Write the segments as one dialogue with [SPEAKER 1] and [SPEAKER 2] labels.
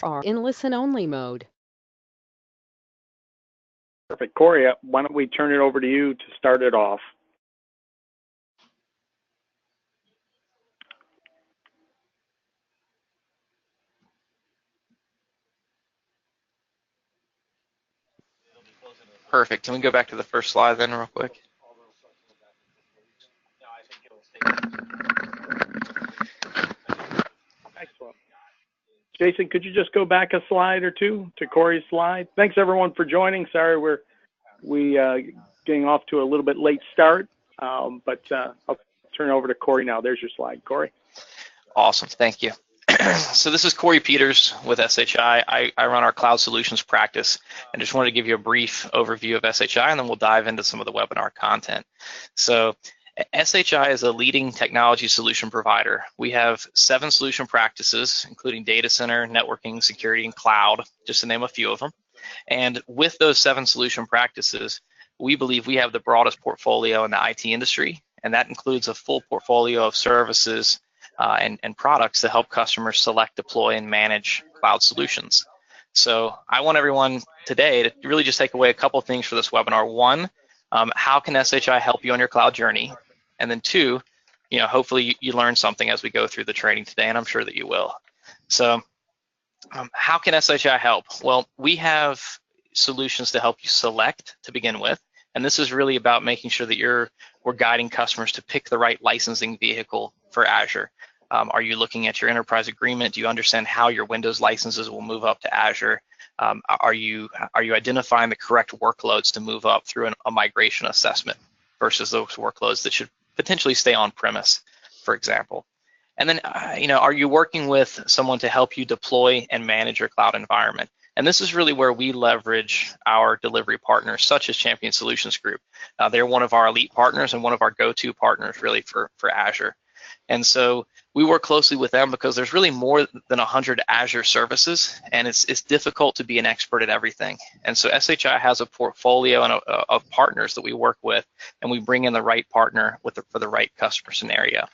[SPEAKER 1] are in listen-only mode.
[SPEAKER 2] Perfect. Corey, why don't we turn it over to you to start it off?
[SPEAKER 3] Perfect. Can we go back to the first slide then real quick?
[SPEAKER 2] Excellent. Jason, could you just go back a slide or two to Corey's slide? Thanks everyone for joining. Sorry we getting off to a little bit late start, but I'll turn it over to Corey now. There's your slide, Corey.
[SPEAKER 3] Awesome. Thank you. So this is Corey Peters with SHI. I run our cloud solutions practice and just wanted to give you a brief overview of SHI, and then we'll dive into some of the webinar content. So SHI is a leading technology solution provider. We have 7 solution practices, including data center, networking, security, and cloud, just to name a few of them. And with those 7 solution practices, we believe we have the broadest portfolio in the IT industry, and that includes a full portfolio of services and products to help customers select, deploy, and manage cloud solutions. So I want everyone today to really just take away a couple things for this webinar. One, how can SHI help you on your cloud journey? And then 2, hopefully you learn something as we go through the training today, and I'm sure that you will. So how can SHI help? Well, we have solutions to help you select to begin with, and this is really about making sure that we're guiding customers to pick the right licensing vehicle for Azure. Are you looking at your enterprise agreement? Do you understand how your Windows licenses will move up to Azure? Are you identifying the correct workloads to move up through a migration assessment versus those workloads that should potentially stay on premise, for example? And then, are you working with someone to help you deploy and manage your cloud environment? And this is really where we leverage our delivery partners, such as Champion Solutions Group. They're one of our elite partners and one of our go-to partners, really, for Azure. And so we work closely with them because there's really more than 100 Azure services, and it's difficult to be an expert at everything. And so SHI has a portfolio of partners that we work with, and we bring in the right partner for the right customer scenario.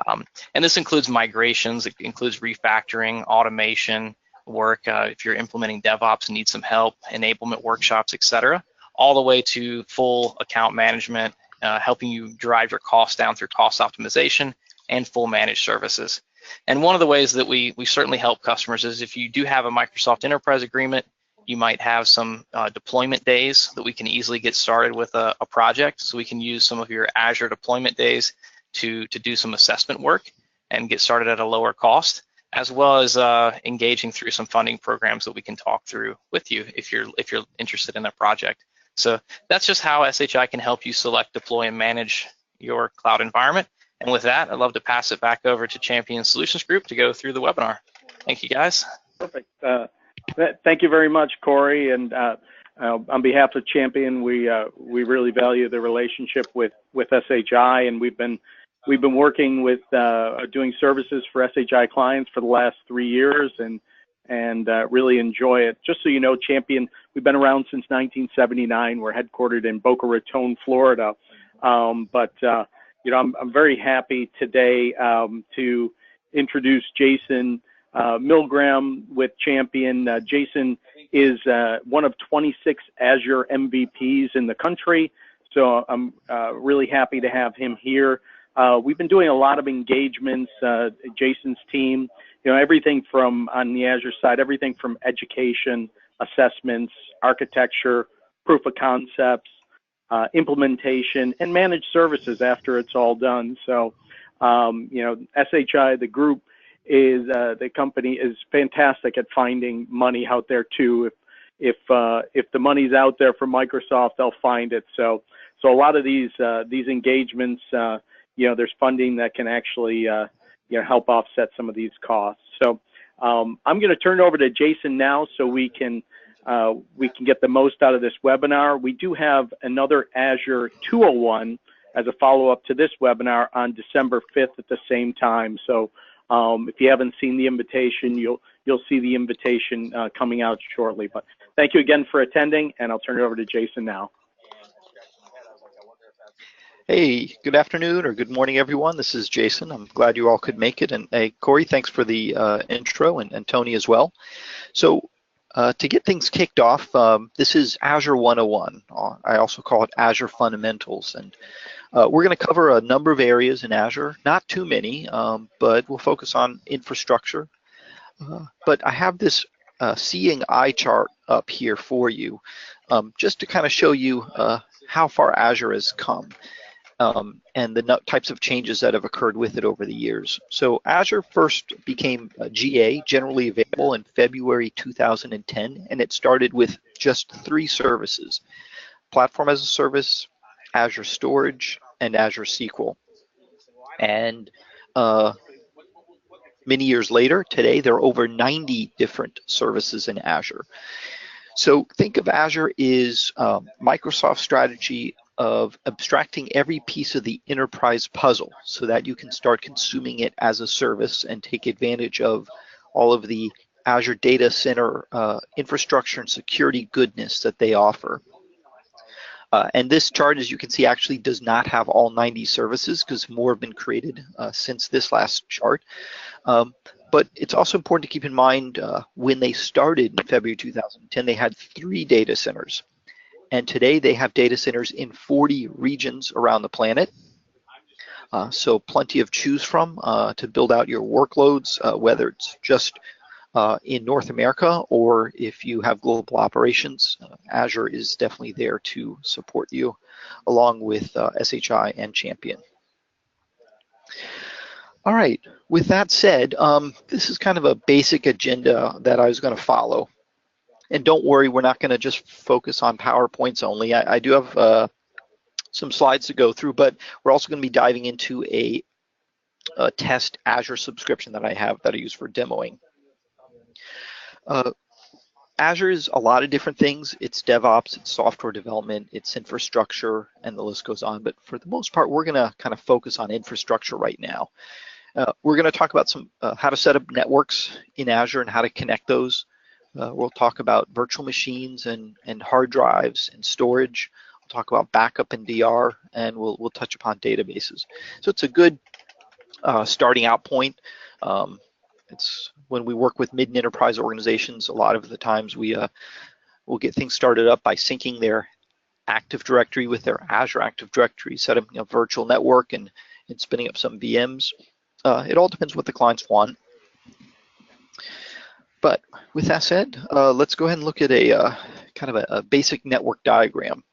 [SPEAKER 3] And this includes migrations, it includes refactoring, automation work, if you're implementing DevOps and need some help, enablement workshops, etc., all the way to full account management, helping you drive your costs down through cost optimization and full managed services. And one of the ways that we certainly help customers is if you do have a Microsoft Enterprise agreement, you might have some deployment days that we can easily get started with a project. So we can use some of your Azure deployment days to do some assessment work and get started at a lower cost, as well as engaging through some funding programs that we can talk through with you if you're interested in that project. So that's just how SHI can help you select, deploy, and manage your cloud environment. And with that, I'd love to pass it back over to Champion Solutions Group to go through the webinar. Thank you, guys. Perfect.
[SPEAKER 2] Thank you very much, Corey. And on behalf of Champion, we really value the relationship with SHI, and we've been working with doing services for SHI clients for the last 3 years, and really enjoy it. Just so you know, Champion, we've been around since 1979. We're headquartered in Boca Raton, Florida. I'm very happy today to introduce Jason Milgram with Champion. Jason is one of 26 Azure MVPs in the country, so I'm really happy to have him here. We've been doing a lot of engagements, Jason's team, everything from, on the Azure side, everything from education, assessments, architecture, proof of concepts, implementation, and managed services after it's all done. So, SHI, the group, is the company is fantastic at finding money out there too. If the money's out there for Microsoft, they'll find it. So a lot of these engagements, there's funding that can actually help offset some of these costs. So I'm going to turn it over to Jason now so we can get the most out of this webinar. We do have another Azure 201 as a follow-up to this webinar on December 5th at the same time. So if you haven't seen the invitation, you'll see the invitation coming out shortly. But thank you again for attending, and I'll turn it over to Jason now.
[SPEAKER 4] Hey, good afternoon or good morning, everyone. This is Jason. I'm glad you all could make it. And hey, Corey, thanks for the intro, and Tony as well. So to get things kicked off, this is Azure 101. I also call it Azure Fundamentals. And we're going to cover a number of areas in Azure, not too many, but we'll focus on infrastructure. But I have this seeing eye chart up here for you, just to kind of show you how far Azure has come. And the types of changes that have occurred with it over the years. So Azure first became GA, generally available, in February 2010, and it started with just 3 services: Platform as a Service, Azure Storage, and Azure SQL. And many years later, today, there are over 90 different services in Azure. So think of Azure as Microsoft's strategy of abstracting every piece of the enterprise puzzle so that you can start consuming it as a service and take advantage of all of the Azure data center infrastructure and security goodness that they offer. And this chart, as you can see, actually does not have all 90 services because more have been created since this last chart. But it's also important to keep in mind when they started in February 2010, they had 3 data centers. And today they have data centers in 40 regions around the planet. So plenty of choose from to build out your workloads, whether it's just in North America or if you have global operations. Azure is definitely there to support you, along with SHI and Champion. All right, with that said, this is kind of a basic agenda that I was going to follow. And don't worry, we're not going to just focus on PowerPoints only. I do have some slides to go through, but we're also going to be diving into a test Azure subscription that I have that I use for demoing. Azure is a lot of different things. It's DevOps, it's software development, it's infrastructure, and the list goes on. But for the most part, we're going to kind of focus on infrastructure right now. We're going to talk about some how to set up networks in Azure and how to connect those. We'll talk about virtual machines and hard drives and storage. We'll talk about backup and DR, and we'll touch upon databases. So it's a good starting out point. It's when we work with mid and enterprise organizations, a lot of the times we'll get things started up by syncing their Active Directory with their Azure Active Directory, set up a virtual network and spinning up some VMs. It all depends what the clients want. But with that said, let's go ahead and look at a kind of a basic network diagram.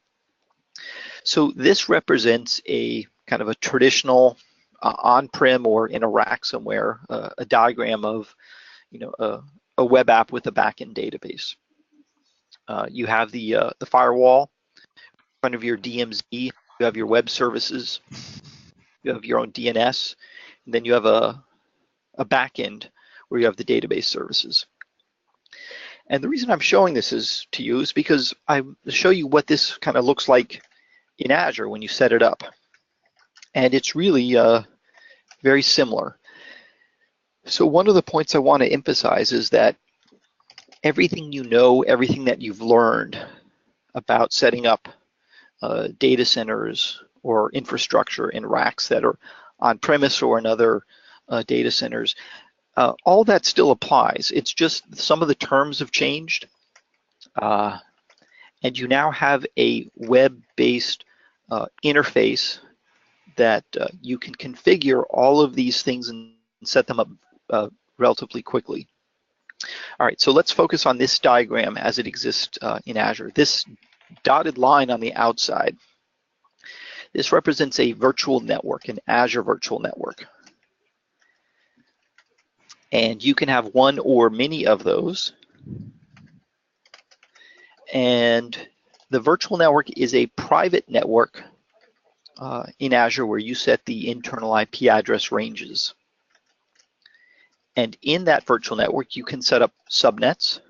[SPEAKER 4] So this represents a kind of a traditional on-prem or in a rack somewhere, a diagram of a web app with a backend database. You have the firewall in front of your DMZ. You have your web services. You have your own DNS, and then you have a backend where you have the database services. And the reason I'm showing this to you is because I show you what this kind of looks like in Azure when you set it up. And it's really very similar. So one of the points I want to emphasize is that everything you know, everything that you've learned about setting up data centers or infrastructure in racks that are on premise or in other data centers, all that still applies. It's just some of the terms have changed, and you now have a web-based interface that you can configure all of these things and set them up relatively quickly. All right, so let's focus on this diagram as it exists in Azure. This dotted line on the outside, this represents a virtual network, an Azure virtual network. And you can have one or many of those. And the virtual network is a private network in Azure where you set the internal IP address ranges. And in that virtual network, you can set up subnets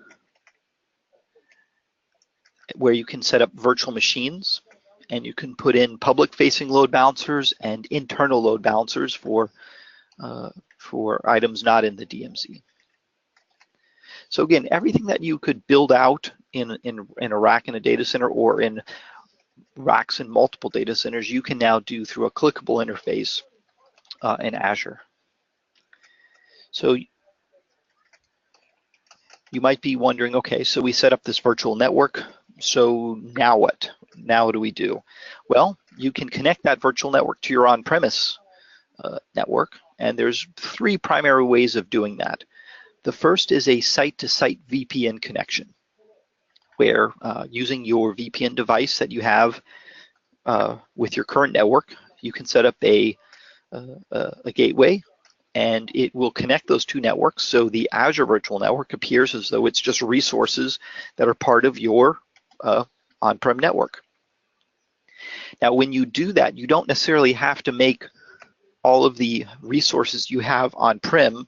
[SPEAKER 4] where you can set up virtual machines, and you can put in public-facing load balancers and internal load balancers for items not in the DMZ. So again, everything that you could build out in a rack in a data center or in racks in multiple data centers, you can now do through a clickable interface in Azure. So you might be wondering, okay, so we set up this virtual network, so now what? Now what do we do? Well, you can connect that virtual network to your on-premise network, and there's 3 primary ways of doing that. The first is a site-to-site VPN connection, where using your VPN device that you have with your current network, you can set up a gateway, and it will connect those 2 networks. So the Azure Virtual Network appears as though it's just resources that are part of your on-prem network. Now, when you do that, you don't necessarily have to make all of the resources you have on-prem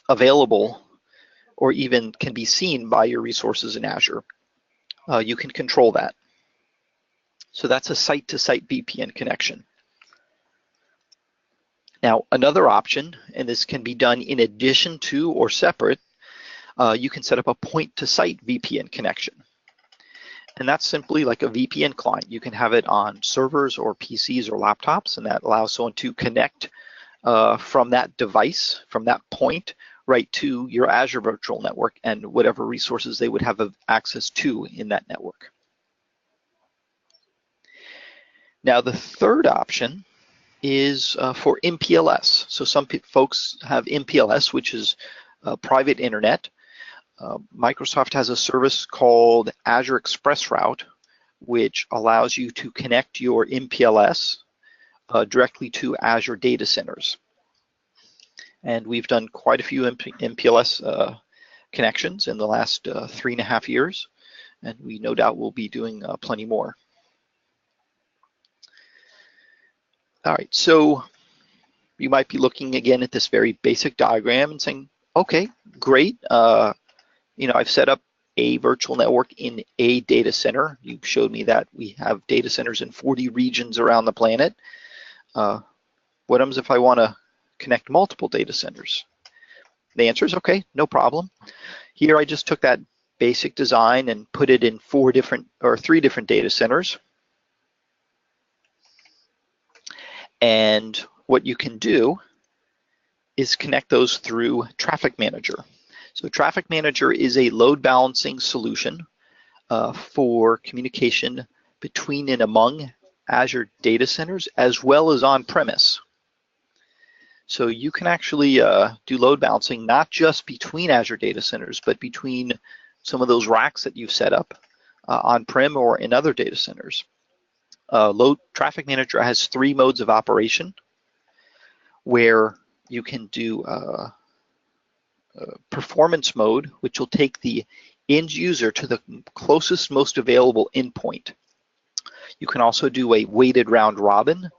[SPEAKER 4] available or even can be seen by your resources in Azure. You can control that. So that's a site-to-site VPN connection. Now, another option, and this can be done in addition to or separate, you can set up a point-to-site VPN connection. And that's simply like a VPN client. You can have it on servers or PCs or laptops, and that allows someone to connect from that device, from that point, right to your Azure Virtual Network and whatever resources they would have access to in that network. Now, the third option is for MPLS. So some folks have MPLS, which is private internet. Microsoft has a service called Azure Express Route, which allows you to connect your MPLS directly to Azure data centers. And we've done quite a few MPLS connections in the last 3.5 years, and we no doubt will be doing plenty more. All right, so you might be looking again at this very basic diagram and saying, okay, great. I've set up a virtual network in a data center. You showed me that we have data centers in 40 regions around the planet. What happens if I want to connect multiple data centers? The answer is okay, no problem. Here I just took that basic design and put it in 3 different data centers. And what you can do is connect those through Traffic Manager. So Traffic Manager is a load balancing solution for communication between and among Azure data centers as well as on-premise. So you can actually do load balancing not just between Azure data centers, but between some of those racks that you've set up on-prem or in other data centers. Traffic Manager has 3 modes of operation where you can do performance mode, which will take the end user to the closest, most available endpoint. You can also do a weighted round robin,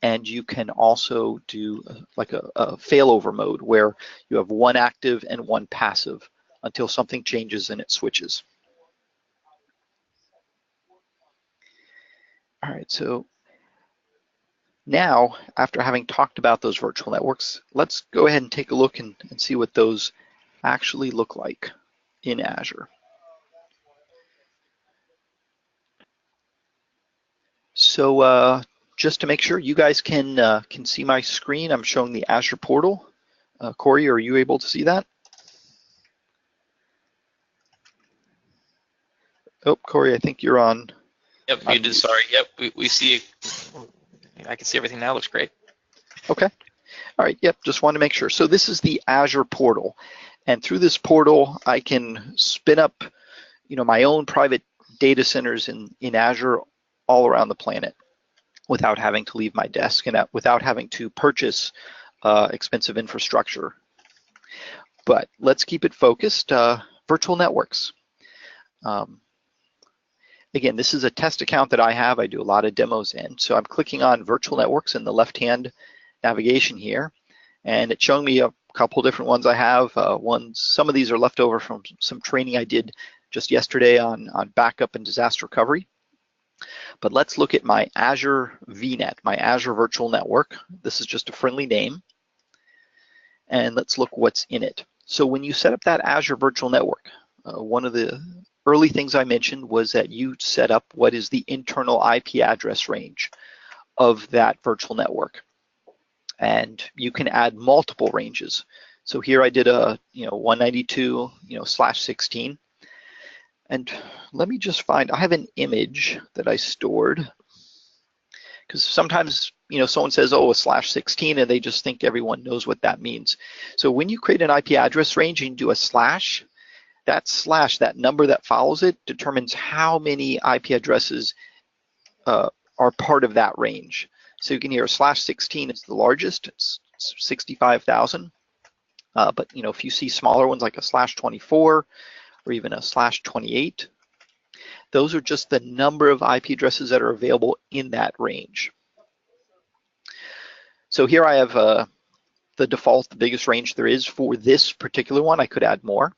[SPEAKER 4] and you can also do like a failover mode where you have 1 active and 1 passive until something changes and it switches. All right, so now, after having talked about those virtual networks, let's go ahead and take a look and see what those actually look like in Azure. So just to make sure you guys can see my screen, I'm showing the Azure portal. Corey, are you able to see that? Oh, Corey, I think you're on.
[SPEAKER 3] Yep, muted, sorry. Yep, we see it. I can see everything now, looks great.
[SPEAKER 4] Okay. All right, yep, just wanted to make sure. So this is the Azure portal. And through this portal, I can spin up, my own private data centers in Azure all around the planet without having to leave my desk and without having to purchase expensive infrastructure. But let's keep it focused. Virtual networks. Again, this is a test account that I have. I do a lot of demos in. So I'm clicking on virtual networks in the left-hand navigation here, and it's showing me a couple different ones I have. Some of these are left over from some training I did just yesterday on backup and disaster recovery. But let's look at my Azure VNet, my Azure Virtual Network. This is just a friendly name. And let's look what's in it. So when you set up that Azure Virtual Network, one of the early things I mentioned was that you set up what is the internal IP address range of that virtual network. And you can add multiple ranges. So here I did a 192 /16. And let me just find, I have an image that I stored, because sometimes someone says, oh, a /16, and they just think everyone knows what that means. So when you create an IP address range and you do a slash, that number that follows it determines how many IP addresses are part of that range. So you can hear a /16 is the largest, it's 65,000. But if you see smaller ones like a /24 or even a /28, those are just the number of IP addresses that are available in that range. So here I have the default, the biggest range there is for this particular one. I could add more.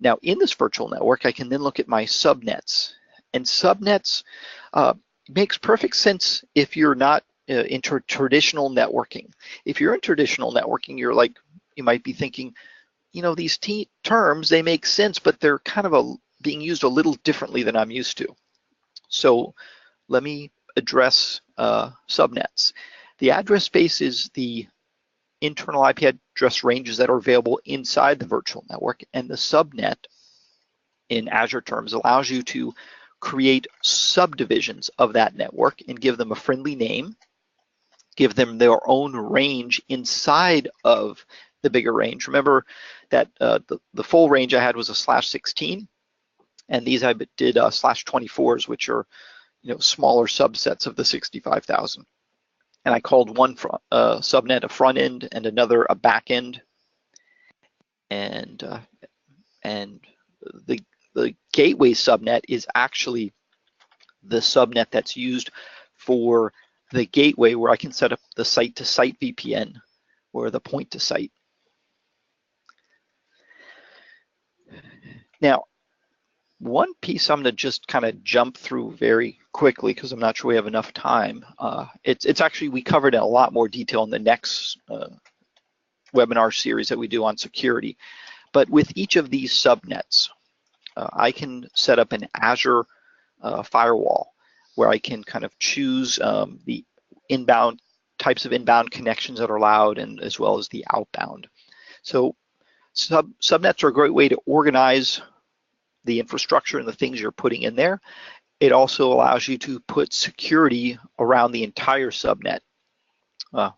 [SPEAKER 4] Now in this virtual network, I can then look at my subnets. And subnets makes perfect sense if you're not into traditional networking. If you're in traditional networking, you might be thinking, these terms, they make sense, but they're kind of being used a little differently than I'm used to. So let me address subnets. The address space is the internal IP address ranges that are available inside the virtual network, and the subnet in Azure terms allows you to create subdivisions of that network and give them a friendly name, give them their own range inside of the bigger range. Remember that the full range I had was a /16, and these I did /24s, which are smaller subsets of the 65,000. And I called one subnet a front end and another a back end. And the gateway subnet is actually the subnet that's used for the gateway, where I can set up the site-to-site VPN or the point-to-site. Now, one piece I'm going to just kind of jump through very quickly because I'm not sure we have enough time. It's actually, we covered in a lot more detail in the next webinar series that we do on security. But with each of these subnets, I can set up an Azure firewall where I can kind of choose the inbound types of inbound connections that are allowed, and as well as the outbound. So subnets are a great way to organize the infrastructure and the things you're putting in there. It also allows you to put security around the entire subnet. All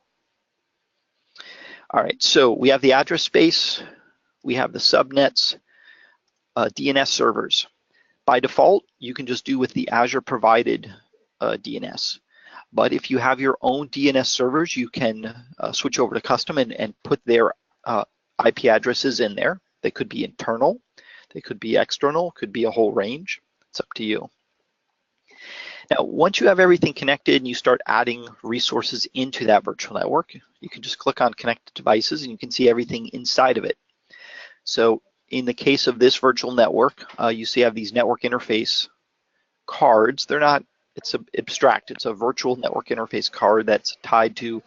[SPEAKER 4] right, so we have the address space, we have the subnets, DNS servers. By default, you can just do with the Azure provided DNS. But if you have your own DNS servers, you can switch over to custom and put their IP addresses in there. They could be internal, they could be external, could be a whole range. It's up to you. Now, once you have everything connected and you start adding resources into that virtual network, you can just click on connected devices and you can see everything inside of it. So in the case of this virtual network, you see I have these network interface cards. They're not, it's abstract. It's a virtual network interface card that's tied to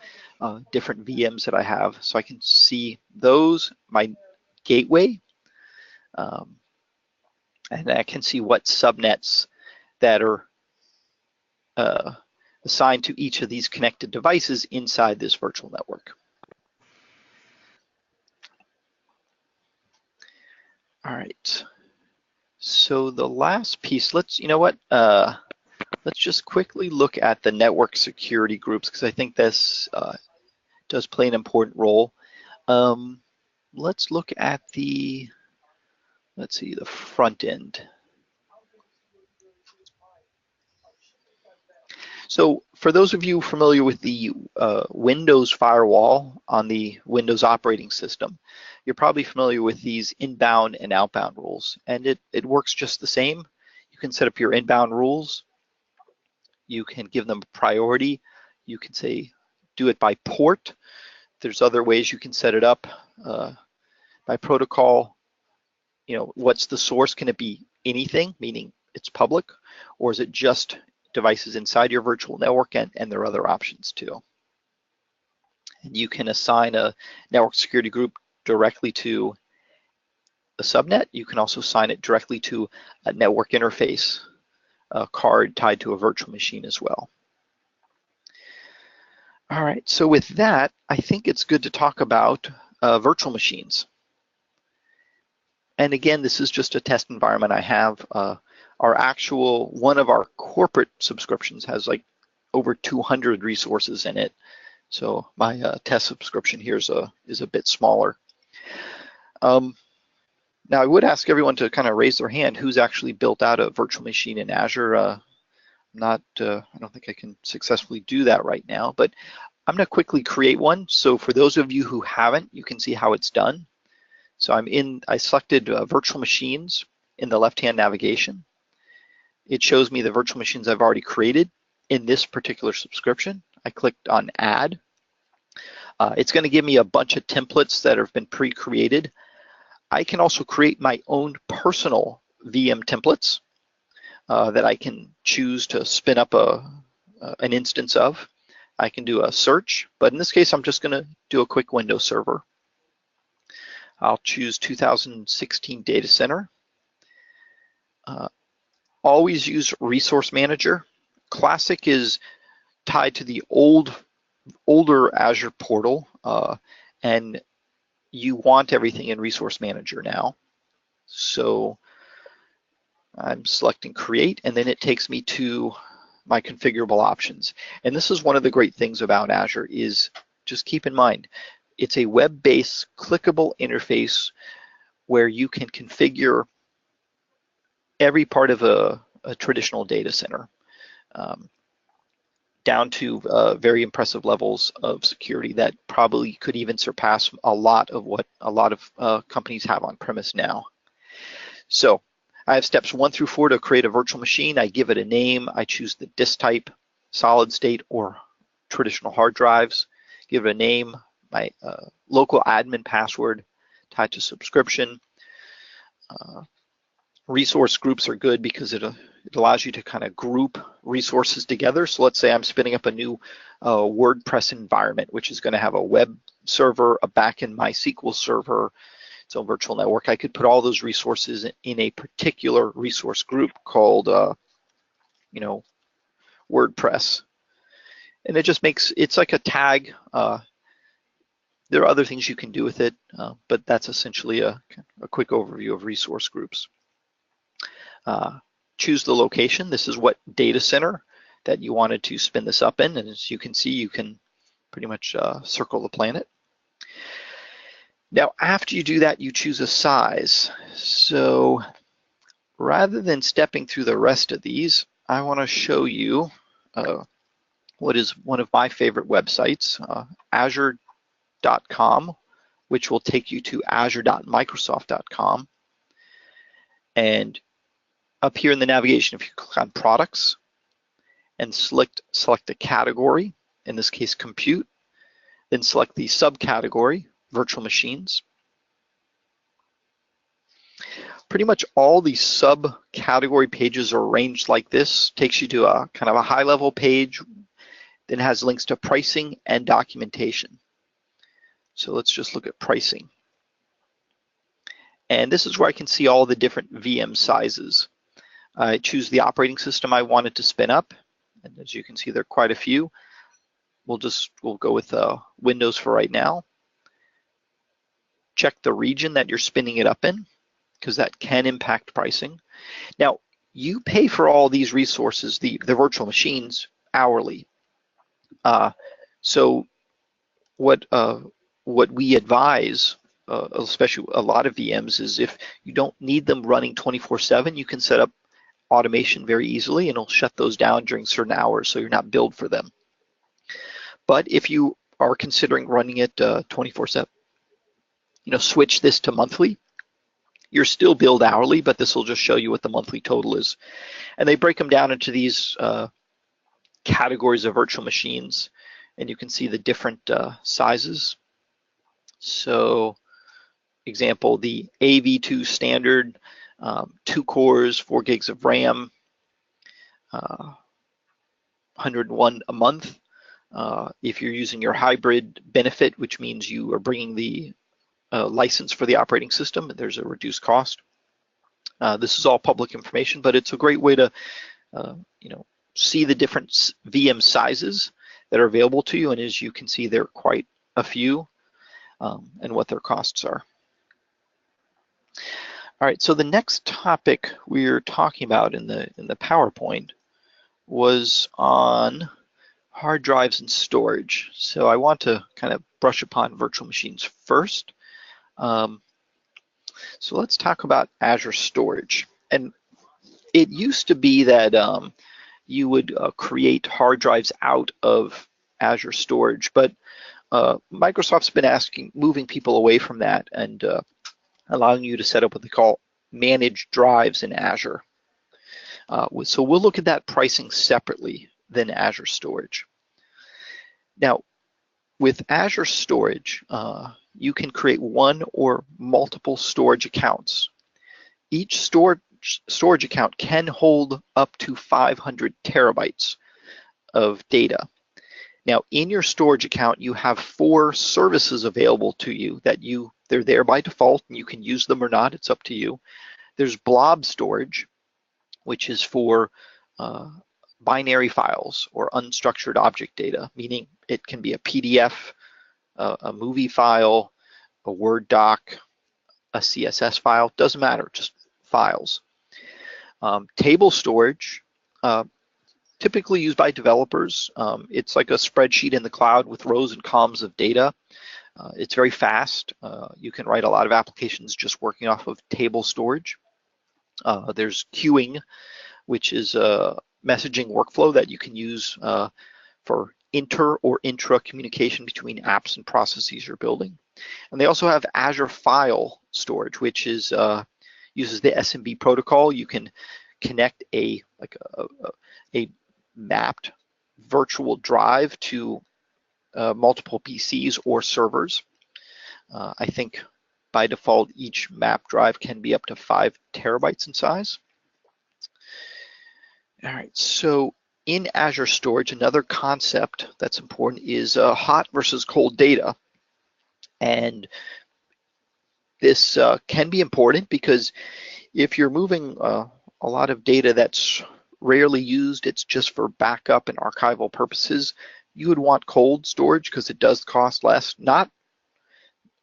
[SPEAKER 4] different VMs that I have. So I can see those, my gateway, and I can see what subnets that are assigned to each of these connected devices inside this virtual network. All right, so the last piece, let's just quickly look at the network security groups, because I think this does play an important role. Let's look at the, the front end. So for those of you familiar with the Windows firewall on the Windows operating system, you're probably familiar with these inbound and outbound rules, and it works just the same. You can set up your inbound rules. You can give them priority. You can say, do it by port. There's other ways you can set it up by protocol. What's the source? Can it be anything, meaning it's public, or is it just devices inside your virtual network? And there are other options too. And you can assign a network security group directly to a subnet, you can also sign it directly to a network interface, a card tied to a virtual machine as well. All right, so with that, I think it's good to talk about virtual machines. And again, this is just a test environment I have. One of our corporate subscriptions has like over 200 resources in it. So my test subscription here is a bit smaller. Now I would ask everyone to kind of raise their hand who's actually built out a virtual machine in Azure. I don't think I can successfully do that right now, but I'm gonna quickly create one. So for those of you who haven't, you can see how it's done. So I selected virtual machines in the left-hand navigation. It shows me the virtual machines I've already created in this particular subscription. I clicked on add. It's gonna give me a bunch of templates that have been pre-created. I can also create my own personal VM templates that I can choose to spin up an instance of. I can do a search, but in this case, I'm just gonna do a quick Windows server. I'll choose 2016 data center. Always use Resource Manager. Classic is tied to the older Azure portal, and you want everything in Resource Manager now. So I'm selecting create, and then it takes me to my configurable options. And this is one of the great things about Azure is just keep in mind, it's a web-based clickable interface where you can configure every part of a traditional data center, down to very impressive levels of security that probably could even surpass a lot of what a lot of companies have on premise now. So I have steps 1 through 4 to create a virtual machine. I give it a name. I choose the disk type, solid state or traditional hard drives. Give it a name, my local admin password tied to subscription. Resource groups are good because it allows you to kind of group resources together. So let's say I'm spinning up a new WordPress environment, which is going to have a web server, a backend MySQL server, its own virtual network. I could put all those resources in a particular resource group called, WordPress. And it just it's like a tag. There are other things you can do with it, but that's essentially a quick overview of resource groups. Choose the location. This is what data center that you wanted to spin this up in. And as you can see, you can pretty much circle the planet. Now, after you do that, you choose a size. So rather than stepping through the rest of these, I want to show you what is one of my favorite websites, azure.com, which will take you to azure.microsoft.com. And up here in the navigation, if you click on products and select the category, in this case compute, then select the subcategory, virtual machines. Pretty much all the subcategory pages are arranged like this. Takes you to a kind of a high level page, then has links to pricing and documentation. So let's just look at pricing. And this is where I can see all the different VM sizes. I choose the operating system I wanted to spin up, and as you can see, there are quite a few. We'll go with Windows for right now. Check the region that you're spinning it up in, because that can impact pricing. Now, you pay for all these resources, the virtual machines, hourly. So what we advise, especially a lot of VMs, is if you don't need them running 24/7, you can set up automation very easily, and it'll shut those down during certain hours, so you're not billed for them. But if you are considering running it 24/7, switch this to monthly. You're still billed hourly, but this will just show you what the monthly total is. And they break them down into these categories of virtual machines, and you can see the different sizes. So, example, the AV2 standard, 2 cores, 4 gigs of RAM, 101 a month. If you're using your hybrid benefit, which means you are bringing the license for the operating system. There's a reduced cost. This is all public information, but it's a great way to see the different VM sizes that are available to you. And as you can see, there are quite a few, and what their costs are. All right, so the next topic we're talking about in the PowerPoint was on hard drives and storage. So I want to kind of brush upon virtual machines first. So let's talk about Azure storage. And it used to be that you would create hard drives out of Azure storage, but Microsoft's been moving people away from that and allowing you to set up what they call managed drives in Azure. So we'll look at that pricing separately than Azure storage. Now, with Azure storage, you can create one or multiple storage accounts. Each storage account can hold up to 500 terabytes of data. Now, in your storage account, you have 4 services available to you that they're there by default, and you can use them or not, it's up to you. There's blob storage, which is for binary files or unstructured object data, meaning it can be a PDF, a movie file, a Word doc, a CSS file, doesn't matter, just files. Table storage, typically used by developers. It's like a spreadsheet in the cloud with rows and columns of data. It's very fast. You can write a lot of applications just working off of table storage. There's queuing, which is a messaging workflow that you can use for inter or intra communication between apps and processes you're building. And they also have Azure File Storage, which is uses the SMB protocol. You can connect a mapped virtual drive to multiple PCs or servers. I think by default, each map drive can be up to 5 terabytes in size. All right, so in Azure Storage, another concept that's important is hot versus cold data. And this can be important because if you're moving a lot of data that's rarely used, it's just for backup and archival purposes, you would want cold storage because it does cost less.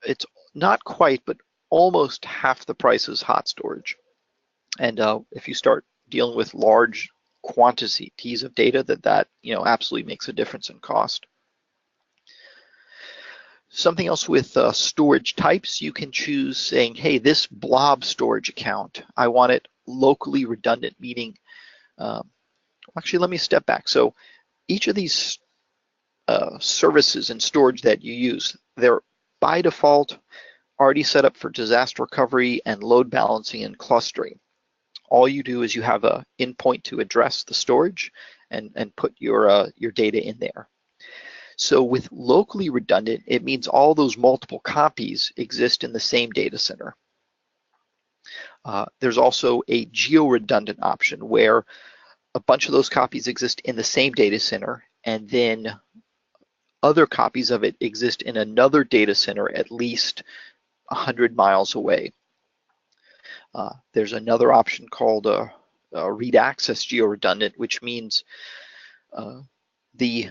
[SPEAKER 4] It's not quite, but almost half the price is hot storage. And if you start dealing with large quantities of data, that absolutely makes a difference in cost. Something else with storage types, you can choose saying, hey, this blob storage account, I want it locally redundant, meaning, actually, let me step back. So each of these services and storage that you use, they're by default already set up for disaster recovery and load balancing and clustering. All you do is you have an endpoint to address the storage and put your data in there. So with locally redundant, it means all those multiple copies exist in the same data center. There's also a geo-redundant option where a bunch of those copies exist in the same data center, and then other copies of it exist in another data center at least 100 miles away. There's another option called read access geo-redundant, which means the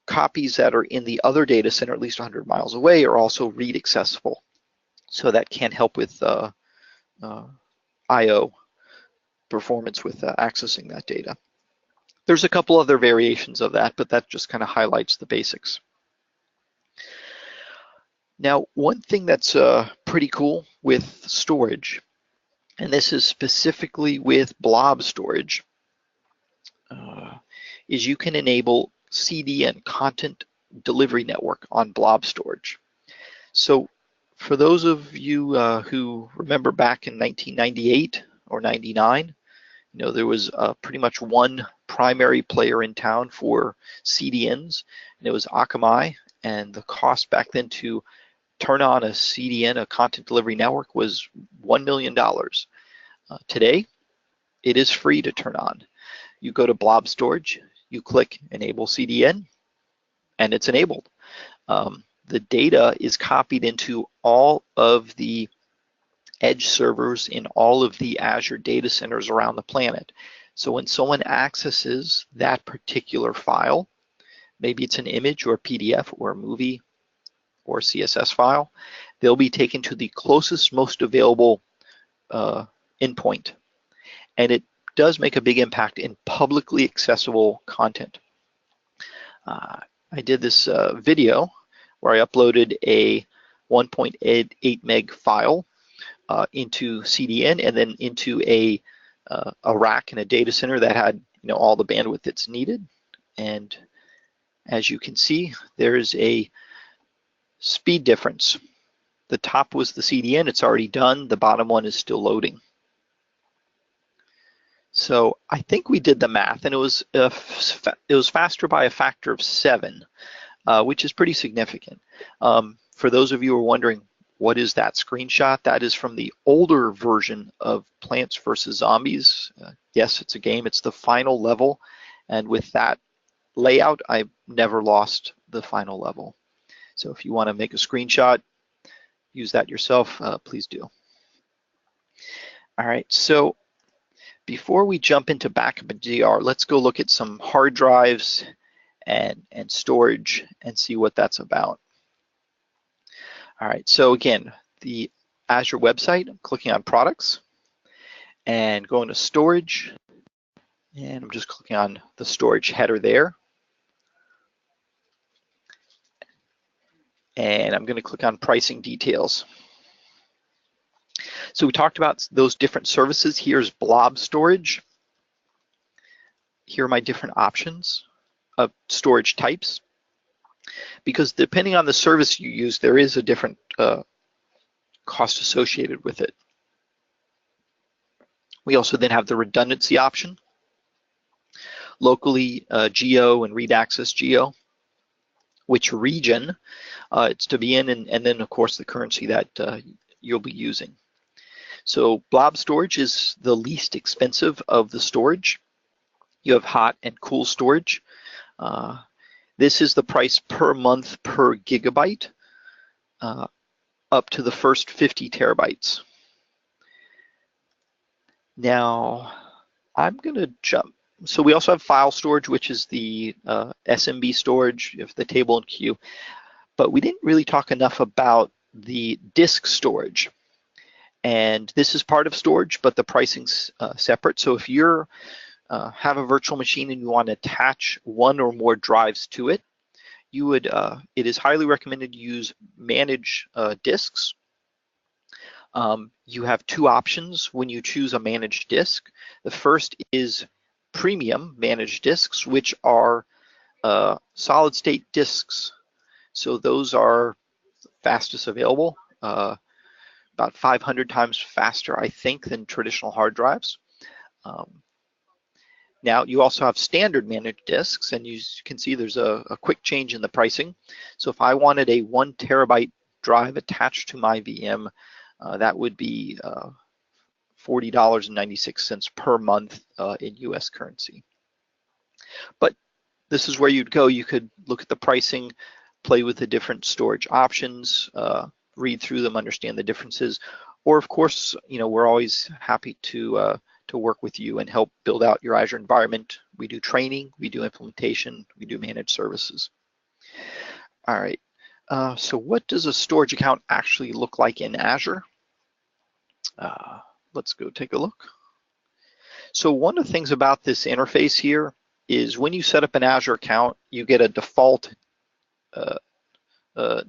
[SPEAKER 4] copies that are in the other data center at least 100 miles away are also read accessible. So that can help with I/O performance with accessing that data. There's a couple other variations of that, but that just kind of highlights the basics. Now, one thing that's pretty cool with storage, and this is specifically with blob storage, is you can enable CDN, Content Delivery Network, on blob storage. So for those of you who remember back in 1998 or 99, there was pretty much one primary player in town for CDNs, and it was Akamai, and the cost back then to turn on a CDN, a Content Delivery Network, was $1 million. Today, it is free to turn on. You go to blob storage, you click Enable CDN, and it's enabled. the data is copied into all of the edge servers in all of the Azure data centers around the planet. So when someone accesses that particular file, maybe it's an image or a PDF or a movie or a CSS file, they'll be taken to the closest, most available endpoint. And it does make a big impact in publicly accessible content. I did this video where I uploaded a 1.8 meg file into CDN and then into a rack in a data center that had all the bandwidth that's needed. And as you can see, there's a speed difference. The top was the CDN, it's already done. The bottom one is still loading. So I think we did the math, and it was faster by a factor of 7, which is pretty significant. For those of you who are wondering, what is that screenshot? That is from the older version of Plants vs. Zombies. Yes, it's a game. It's the final level, and with that layout, I never lost the final level. So if you want to make a screenshot, use that yourself, please do. All right, so before we jump into backup and DR, let's go look at some hard drives and storage and see what that's about. All right, so again, the Azure website, I'm clicking on products and going to storage, and I'm just clicking on the storage header there. And I'm going to click on pricing details. So we talked about those different services. Here's blob storage. Here are my different options of storage types. Because depending on the service you use, there is a different cost associated with it. We also then have the redundancy option, locally geo and read access geo, which region it's to be in, and then of course the currency that you'll be using. So blob storage is the least expensive of the storage. You have hot and cool storage. This is the price per month per gigabyte, up to the first 50 terabytes. Now, I'm gonna jump. So we also have file storage, which is the SMB storage, if the table and queue, but we didn't really talk enough about the disk storage. And this is part of storage, but the pricing's separate. So if you're have a virtual machine and you want to attach one or more drives to it, you would. It is highly recommended to use manage disks. You have two options when you choose a managed disk. The first is premium managed disks, which are solid state disks. So those are fastest available. About 500 times faster, I think, than traditional hard drives. Now, you also have standard managed disks, and you can see there's a quick change in the pricing. So if I wanted a 1 terabyte drive attached to my VM, that would be $40.96 per month in US currency. But this is where you'd go. You could look at the pricing, play with the different storage options, read through them, understand the differences, or of course, we're always happy to work with you and help build out your Azure environment. We do training, we do implementation, we do managed services. All right, so what does a storage account actually look like in Azure? Let's go take a look. So one of the things about this interface here is when you set up an Azure account, you get a default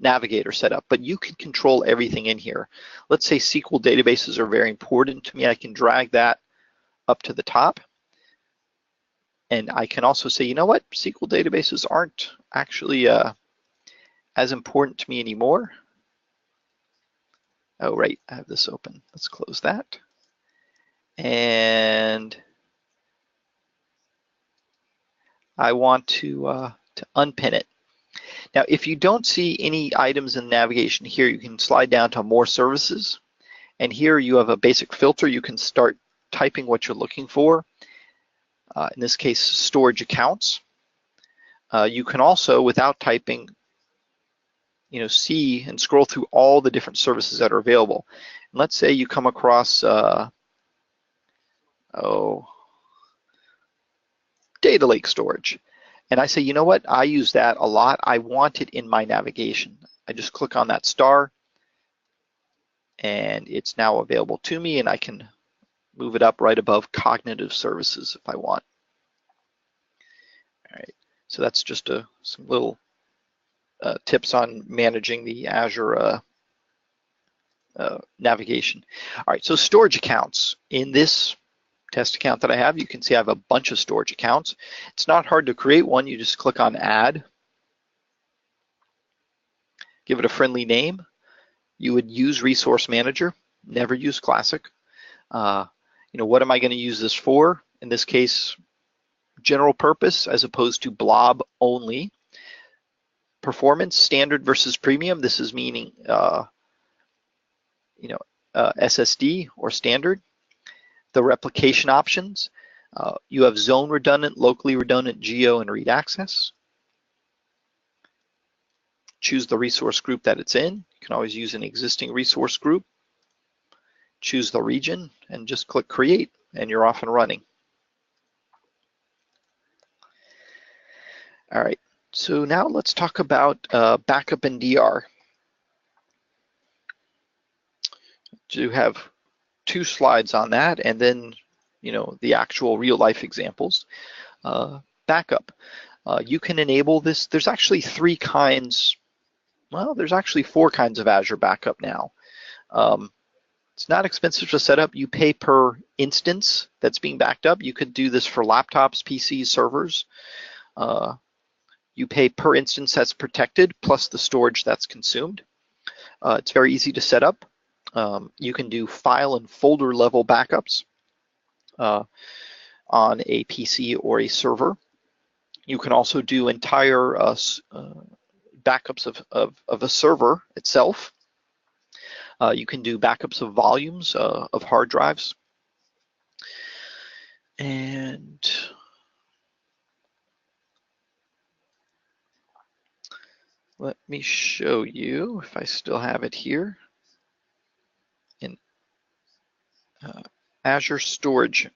[SPEAKER 4] navigator set up, but you can control everything in here. Let's say SQL databases are very important to me. I can drag that up to the top. And I can also say, you know what? SQL databases aren't actually as important to me anymore. Oh, right, I have this open. Let's close that. And I want to unpin it. Now, if you don't see any items in navigation here, you can slide down to more services. And here you have a basic filter. You can start typing what you're looking for. In this case, storage accounts. You can also, without typing, see and scroll through all the different services that are available. And let's say you come across, data lake storage. And I say, you know what, I use that a lot. I want it in my navigation. I just click on that star and it's now available to me, and I can move it up right above cognitive services if I want. All right, so that's just some little tips on managing the Azure navigation. All right, so storage accounts. In this test account that I have, you can see I have a bunch of storage accounts. It's not hard to create one. You just click on Add, give it a friendly name. You would use Resource Manager, never use Classic. What am I going to use this for? In this case, general purpose as opposed to blob only. Performance, standard versus premium. This is meaning SSD or standard. The replication options. You have zone redundant, locally redundant, geo, and read access. Choose the resource group that it's in. You can always use an existing resource group. Choose the region and just click create and you're off and running. All right, so now let's talk about backup and DR. Do have 2 slides on that, and then the actual real life examples. Backup. You can enable this. There's actually 3 kinds. Well, there's actually 4 kinds of Azure backup now. It's not expensive to set up. You pay per instance that's being backed up. You could do this for laptops, PCs, servers. You pay per instance that's protected plus the storage that's consumed. It's very easy to set up. You can do file and folder level backups on a PC or a server. You can also do entire backups of a server itself. You can do backups of volumes of hard drives. And let me show you if I still have it here in Azure Storage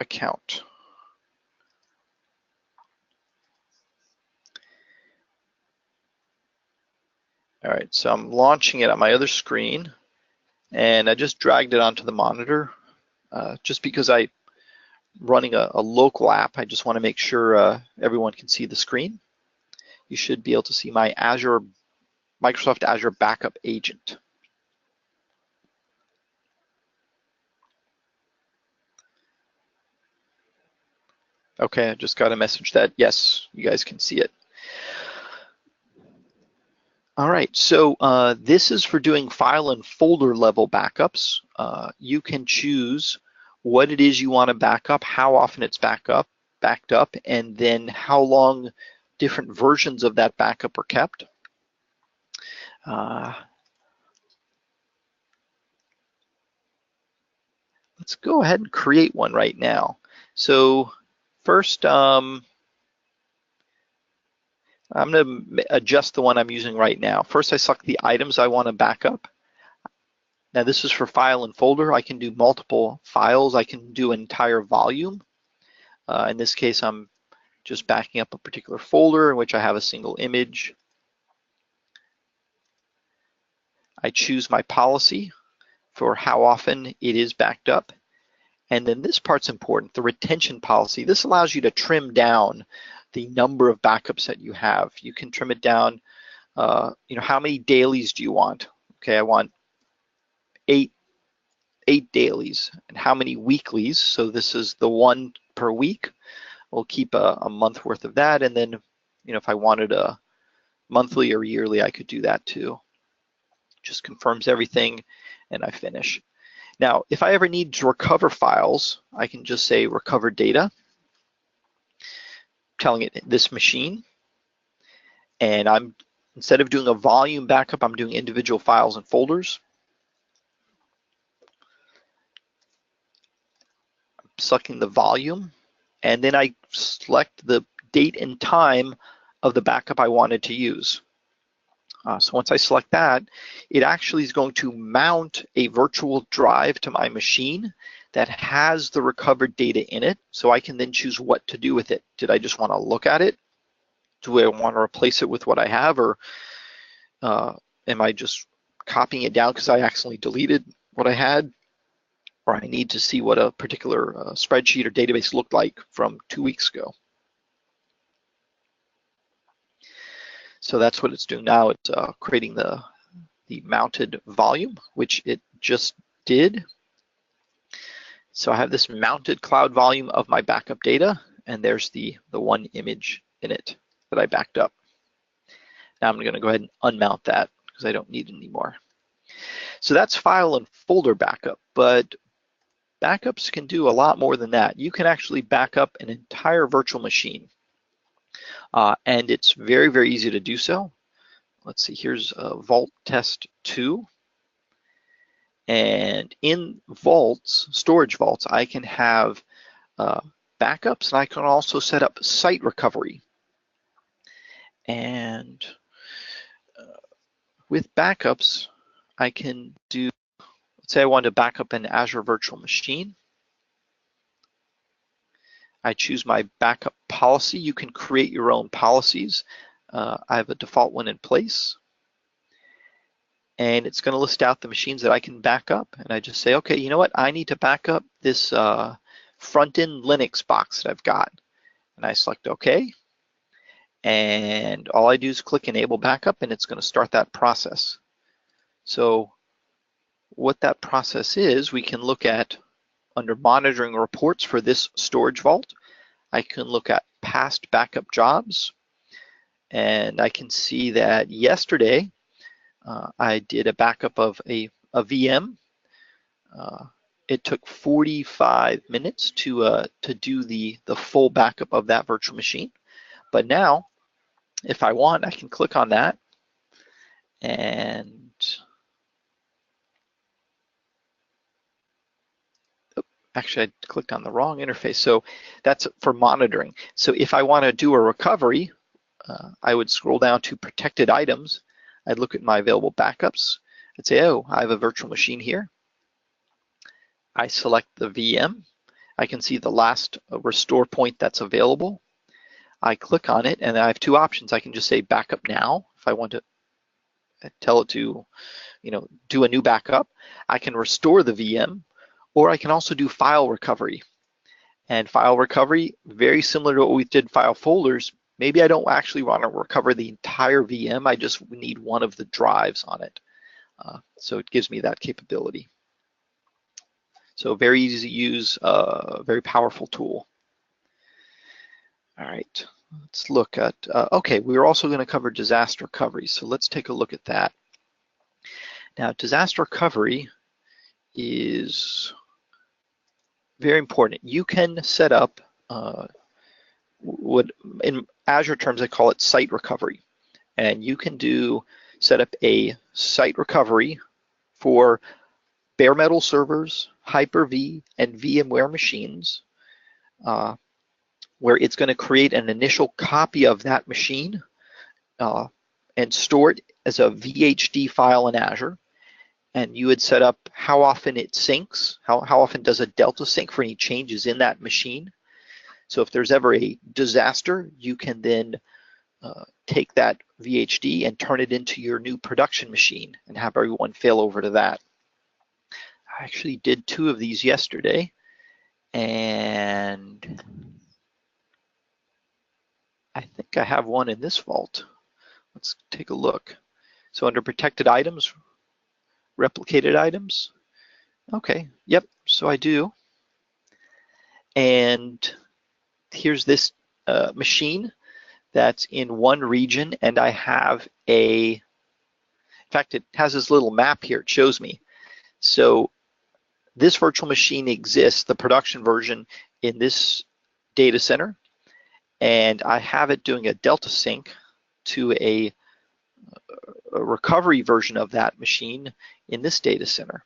[SPEAKER 4] account. All right, so I'm launching it on my other screen, and I just dragged it onto the monitor just because I'm running a local app. I just want to make sure everyone can see the screen. You should be able to see my Microsoft Azure Backup Agent. Okay, I just got a message that yes, you guys can see it. All right, so this is for doing file and folder level backups. You can choose what it is you want to back up, how often it's backed up, and then how long different versions of that backup are kept. Let's go ahead and create one right now. So first, I'm going to adjust the one I'm using right now. First, I select the items I want to back up. Now this is for file and folder. I can do multiple files. I can do an entire volume. In this case, I'm just backing up a particular folder in which I have a single image. I choose my policy for how often it is backed up. And then this part's important, the retention policy. This allows you to trim down the number of backups that you have. You can trim it down, how many dailies do you want? Okay, I want eight dailies. And how many weeklies? So this is the 1 per week. We'll keep a month worth of that. And then, if I wanted a monthly or yearly, I could do that too. Just confirms everything and I finish. Now, if I ever need to recover files, I can just say recover data, telling it this machine. And instead of doing a volume backup, I'm doing individual files and folders. I'm selecting the volume, and then I select the date and time of the backup I wanted to use. So once I select that, it actually is going to mount a virtual drive to my machine that has the recovered data in it, so I can then choose what to do with it. Did I just want to look at it? Do I want to replace it with what I have, or am I just copying it down because I accidentally deleted what I had, or I need to see what a particular spreadsheet or database looked like from 2 weeks ago? So that's what it's doing now. It's creating the mounted volume, which it just did. So I have this mounted cloud volume of my backup data, and there's the one image in it that I backed up. Now I'm going to go ahead and unmount that because I don't need it anymore. So that's file and folder backup, but backups can do a lot more than that. You can actually back up an entire virtual machine, and it's very, very easy to do so. Let's see, here's Vault Test 2. And in vaults, storage vaults, I can have backups, and I can also set up site recovery. And with backups, I can do, let's say I want to back up an Azure virtual machine. I choose my backup policy. You can create your own policies. I have a default one in place. And it's going to list out the machines that I can back up. And I just say, okay, you know what? I need to back up this front-end Linux box that I've got. And I select OK. And all I do is click Enable Backup, and it's going to start that process. So what that process is, we can look at under Monitoring Reports for this storage vault. I can look at past backup jobs. And I can see that yesterday, I did a backup of a VM. It took 45 minutes to do the full backup of that virtual machine. But now, if I want, I can click on that, and actually I clicked on the wrong interface. So that's for monitoring. So if I want to do a recovery, I would scroll down to Protected Items. I'd look at my available backups. I'd say, oh, I have a virtual machine here. I select the VM. I can see the last restore point that's available. I click on it, and I have two options. I can just say backup now if I want to tell it to, do a new backup. I can restore the VM, or I can also do file recovery. And file recovery, very similar to what we did file folders. Maybe I don't actually want to recover the entire VM. I just need one of the drives on it. So it gives me that capability. So very easy to use, very powerful tool. All right, let's look at, okay, we're also going to cover disaster recovery. So let's take a look at that. Now, disaster recovery is very important. You can set up what in Azure terms, I call it site recovery. And you can set up a site recovery for bare metal servers, Hyper-V, and VMware machines, where it's going to create an initial copy of that machine and store it as a VHD file in Azure. And you would set up how often it syncs, how often does a Delta sync for any changes in that machine. So if there's ever a disaster, you can then take that VHD and turn it into your new production machine and have everyone fail over to that. I actually did 2 of these yesterday, and I think I have one in this vault. Let's take a look. So under protected items, replicated items. Okay, yep, so I do. And here's this machine that's in one region, and I have in fact, it has this little map here, it shows me. So this virtual machine exists, the production version, in this data center, and I have it doing a Delta sync to a recovery version of that machine in this data center.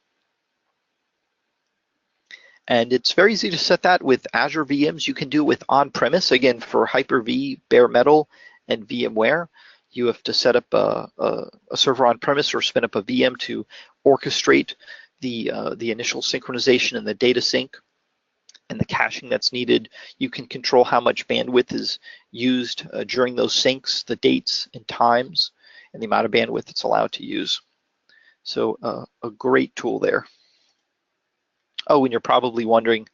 [SPEAKER 4] And it's very easy to set that with Azure VMs. You can do it with on-premise, again, for Hyper-V, Bare Metal, and VMware. you have to set up a server on premise or spin up a VM to orchestrate the initial synchronization and the data sync and the caching that's needed. You can control how much bandwidth is used during those syncs, the dates and times, and the amount of bandwidth it's allowed to use. So a great tool there. Oh, and you're probably wondering,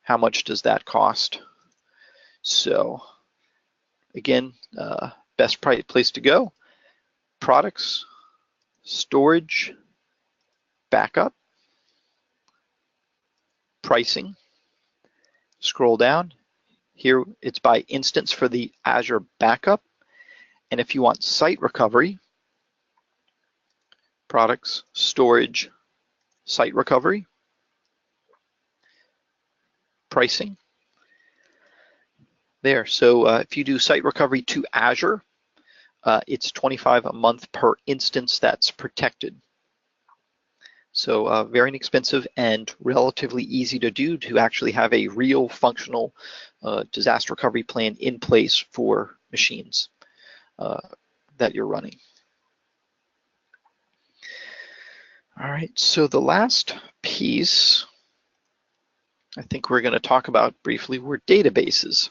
[SPEAKER 4] how much does that cost? So again, best place to go: products, storage, backup, pricing. Scroll down. Here it's by instance for the Azure backup. And if you want site recovery, products, storage, site recovery, pricing. There. So if you do site recovery to Azure, it's $25 a month per instance that's protected. So very inexpensive and relatively easy to do, to actually have a real functional disaster recovery plan in place for machines that you're running. All right, so the last piece I think we're going to talk about briefly were databases.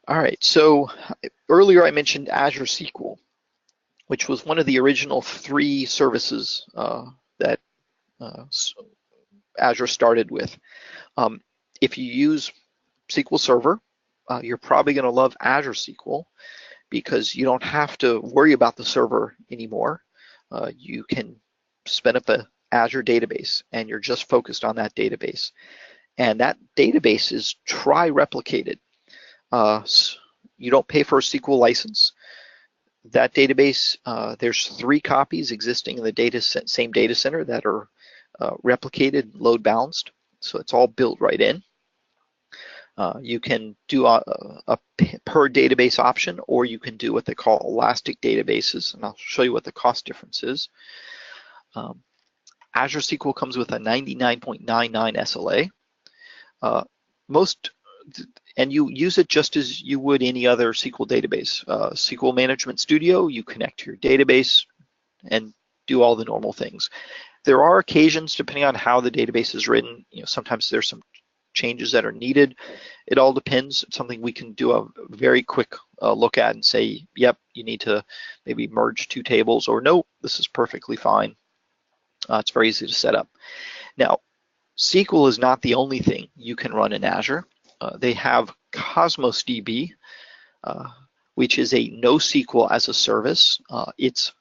[SPEAKER 4] All right, so earlier I mentioned Azure SQL, which was one of the original 3 services that Azure started with. If you use SQL Server, you're probably going to love Azure SQL, because you don't have to worry about the server anymore. You can spin up an Azure database, and you're just focused on that database. And that database is tri-replicated. You don't pay for a SQL license. That database, there's 3 copies existing in the same data center that are replicated, load balanced. So it's all built right in. You can do a per database option, or you can do what they call elastic databases, and I'll show you what the cost difference is. Azure SQL comes with a 99.99 SLA. And you use it just as you would any other SQL database. SQL Management Studio, you connect to your database and do all the normal things. There are occasions, depending on how the database is written, sometimes there's some changes that are needed. It all depends. It's something we can do a very quick look at and say, yep, you need to maybe merge 2 tables, or no, this is perfectly fine. It's very easy to set up. Now, SQL is not the only thing you can run in Azure. They have Cosmos DB, which is a NoSQL as a service. It's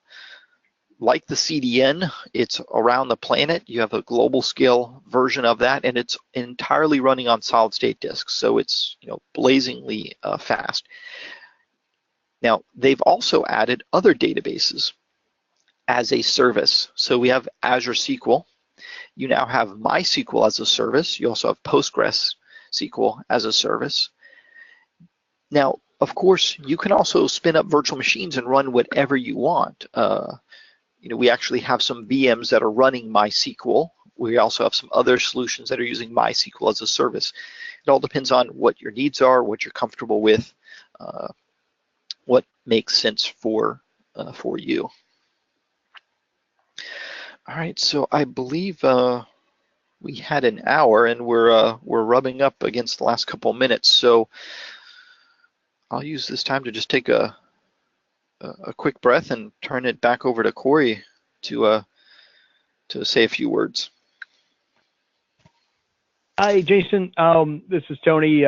[SPEAKER 4] like the CDN, it's around the planet. You have a global scale version of that, and it's entirely running on solid state disks. So it's blazingly fast. Now, they've also added other databases as a service. So we have Azure SQL. You now have MySQL as a service. You also have PostgreSQL as a service. Now, of course, you can also spin up virtual machines and run whatever you want. We actually have some VMs that are running MySQL. We also have some other solutions that are using MySQL as a service. It all depends on what your needs are, what you're comfortable with, what makes sense for you. All right, so I believe we had an hour, and we're rubbing up against the last couple of minutes. So I'll use this time to just take a quick breath and turn it back over to Corey to say a few words.
[SPEAKER 2] Hi, Jason. This is Tony.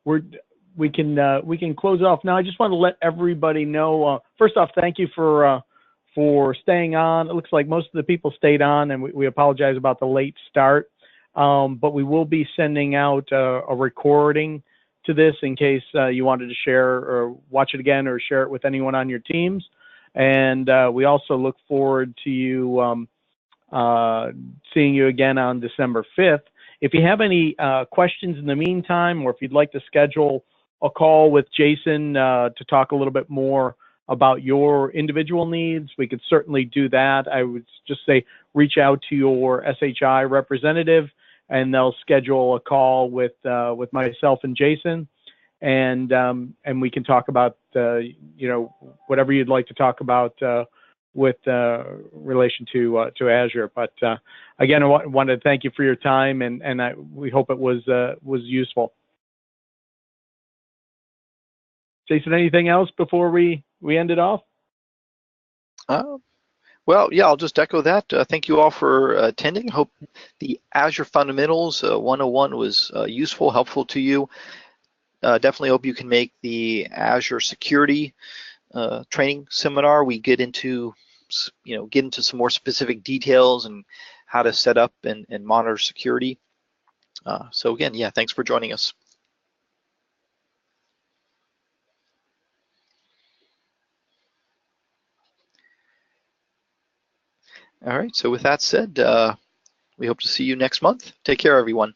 [SPEAKER 2] We can close off now. I just want to let everybody know. First off, thank you for staying on. It looks like most of the people stayed on, and we apologize about the late start. But we will be sending out a recording to this in case you wanted to share or watch it again or share it with anyone on your teams. And we also look forward to you seeing you again on December 5th. If you have any questions in the meantime, or if you'd like to schedule a call with Jason to talk a little bit more about your individual needs, we could certainly do that. I would just say reach out to your SHI representative, and they'll schedule a call with myself and Jason. and we can talk about whatever you'd like to talk about with relation to Azure. But again, I wanted to thank you for your time, and we hope it was useful. Jason, anything else before we end it off?
[SPEAKER 4] Well, yeah, I'll just echo that. Thank you all for attending. Hope the Azure Fundamentals 101 was useful, helpful to you. Definitely hope you can make the Azure Security training seminar. We get into some more specific details and how to set up and monitor security. So again, yeah, thanks for joining us. All right, so with that said, we hope to see you next month. Take care, everyone.